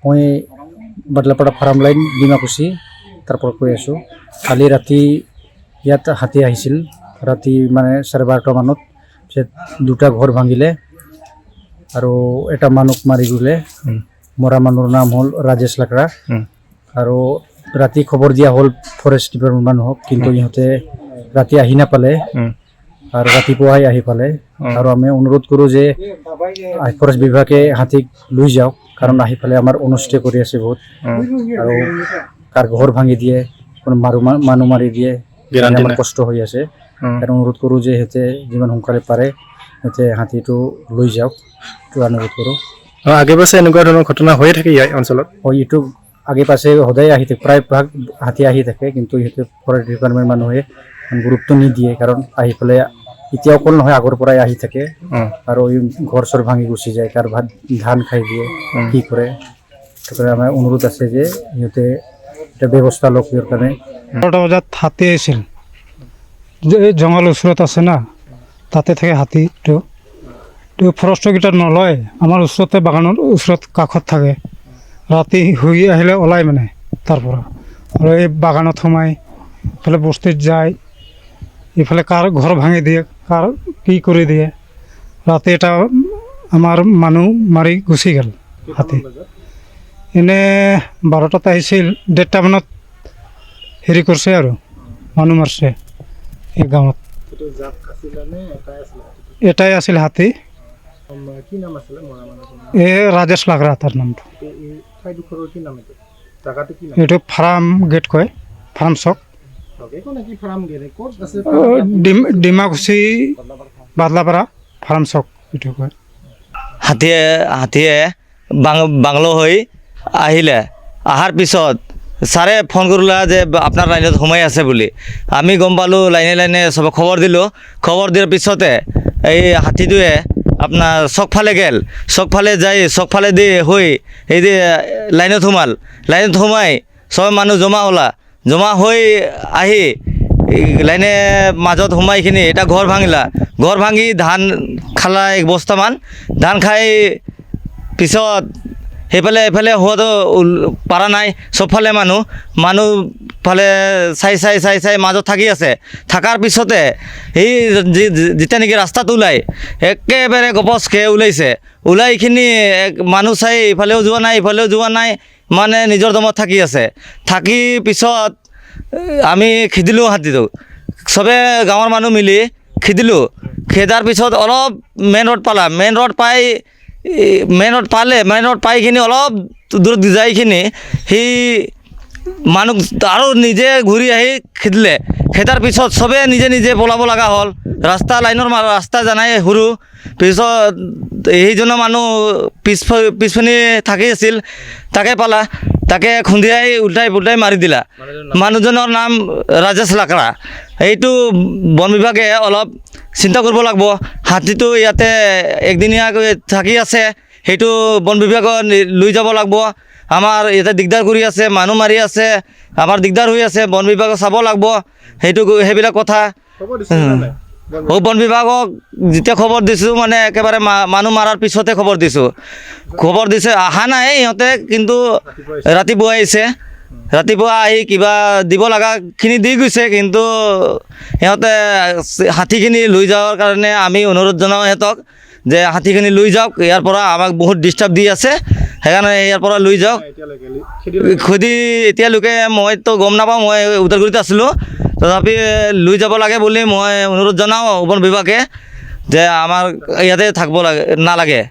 মই Badlapara farm line Dimakuchi তাৰ পৰা কৈ আছোঁ। কালি ৰাতি ইয়াত হাতী আহিছিল, ৰাতি মানে 12:30 মানত। পিছত দুটা ঘৰ ভাঙিলে আৰু এটা মানুহ মাৰি গ'লে। মৰা মানুহৰ নাম হ'ল ৰাজেশ লাকৰা। আৰু ৰাতি খবৰ দিয়া হ'ল ফৰেষ্ট ডিপাৰ্টমেণ্ট মানুহক, কিন্তু ইহঁতে ৰাতি আহি নাপালে আৰু ৰাতিপুৱাই আহি পালে। আৰু আমি অনুৰোধ কৰোঁ যে ফৰেষ্ট বিভাগে হাতীক লৈ যাওক, কাৰণ আহি পেলাই আমাৰ অনিষ্ট কৰি আছে বহুত। আৰু কাৰ ঘৰ ভাঙি দিয়ে, কোনো মানুহ মাৰি দিয়ে, আমাৰ কষ্ট হৈ আছে। সেইকাৰণে অনুৰোধ কৰোঁ যে সিহঁতে যিমান সোনকালে পাৰে সিহঁতে হাতীটো লৈ যাওক, এইটো অনুৰোধ কৰোঁ। আগে পাছে এনেকুৱা ধৰণৰ ঘটনা হৈয়ে থাকে ইয়াৰ অঞ্চলত? হয়, এইটো আগে পাছে সদায় আহি থাকে, প্ৰায়ভাগ হাতী আহি থাকে, কিন্তু সিহঁতে ফৰেষ্ট ডিপাৰ্টমেণ্ট মানুহে গুৰুত্ব নিদিয়ে। কাৰণ আহি পেলাই এতিয়া অকল নহয়, আগৰ পৰাই আহি থাকে আৰু এই ঘৰ চৰ ভাঙি গুচি যায়, কাৰ ধান খাই দিয়ে, কি কৰে। সেইকাৰণে আমাৰ অনুৰোধ আছে যে সিহঁতে এটা ব্যৱস্থা লওক ইয়াৰ কাৰণে। 12টা বজাত হাতী আহিছিল, এই জংঘল ওচৰত আছে না, তাতে থাকে হাতীটো। ফৰেষ্টৰকেইটা নলয়, আমাৰ ওচৰতে বাগানৰ ওচৰত কাষত থাকে। ৰাতি শুই আহিলে ওলাই মানে তাৰ পৰা, আৰু এই বাগানত সোমাই ইফালে বস্তিত যায়, ইফালে কাৰ ঘৰ ভাঙি দিয়ে, কাৰ কি কৰি দিয়ে। ৰাতি এটা আমাৰ মানুহ মাৰি গুচি গ'ল হাতী। এনে 12টাত আহিছিল, 1:30 মানত হেৰি কৰিছে আৰু মানুহ মাৰছে এই গাঁৱত। এটাই আছিল হাতী। এই ৰাজেশ লাকৰা তাৰ নামটো। এইটো ফাৰ্ম গেট কয়, ফাৰ্ম চক, ডিমাকুচি বাদলাপাৰা ফাৰ্ম চক এইটো কয়। হাতীয়ে বাংলো হৈ আহিলে, অহাৰ পিছত ছাৰে ফোন কৰিলে যে আপোনাৰ লাইনত সোমাই আছে বুলি। আমি গম পালোঁ, লাইনে লাইনে চবক খবৰ দিলোঁ। খবৰ দিয়াৰ পিছতে এই হাতীটোৱে আপোনাৰ চকফালে গেল, চকফালে যাই চকফালে দি হৈ এই যে লাইনত সোমাই চব মানুহ জমা হৈ আহি লাইনে মাজত সোমাইখিনি এটা ঘৰ ভাঙি ধান খালা 1 বস্তামান ধান খাই। পিছত সেইফালে এফালে হোৱাটো পাৰা নাই, চবফালে মানুহ ফালে চাই মাজত থাকি আছে। থকাৰ পিছতে সেই যেতিয়া নেকি ৰাস্তাত ওলাই একেবাৰে গপচকৈ ওলাই এইখিনি মানুহ চাই ইফালেও যোৱা নাই, মানে নিজৰ দমত থাকি আছে। থাকি পিছত আমি খেদিলোঁ হাতীটো, চবে গাঁৱৰ মানুহ মিলি খেদাৰ পিছত অলপ মেইন ৰোড পাই কিনি অলপ দূৰত যাইখিনি সি মানুহ আৰু নিজে ঘূৰি আহি খেদাৰ পিছত চবে নিজে পলাব লগা হ'ল। ৰাস্তা জানাই সৰু, পিছত সেইজনৰ মানুহ পিছপিনে থাকি আছিল, তাকে খুন্দিয়াই উল্টাই মাৰি দিলা। মানুহজনৰ নাম ৰাজেশ লাকৰা। এইটো বন বিভাগে অলপ চিন্তা কৰিব লাগিব। হাতীটো ইয়াতে একদিনীয়াকৈ থাকি আছে, সেইটো বন বিভাগত লৈ যাব লাগিব। আমাৰ ইয়াতে দিগদাৰ কৰি আছে, মানুহ মাৰি আছে, আমাৰ দিগদাৰ হৈ আছে, বন বিভাগক চাব লাগিব সেইবিলাক কথা। বন বিভাগক যেতিয়া খবৰ দিছোঁ, মানে একেবাৰে মানুহ মাৰাৰ পিছতে খবৰ দিছে, অহা নাই সিহঁতে, কিন্তু ৰাতিপুৱা আহিছে। ৰাতিপুৱা আহি কিবা দিব লগাখিনি দি গৈছে, কিন্তু সিহঁতে হাতীখিনি লৈ যোৱাৰ কাৰণে আমি অনুৰোধ জনাওঁ সিহঁতক যে হাতীখিনি লৈ যাওক, ইয়াৰ পৰা আমাক বহুত ডিষ্টাৰ্ব দি আছে, সেইকাৰণে ইয়াৰ পৰা লৈ যাওক। এতিয়ালৈকে মইতো গম নাপাওঁ, মই ওদালগুৰিত আছিলোঁ, তথাপি লৈ যাব লাগে বুলি মই অনুৰোধ জনাওঁ বন বিভাগে যে আমাৰ ইয়াতে থাকিব নালাগে।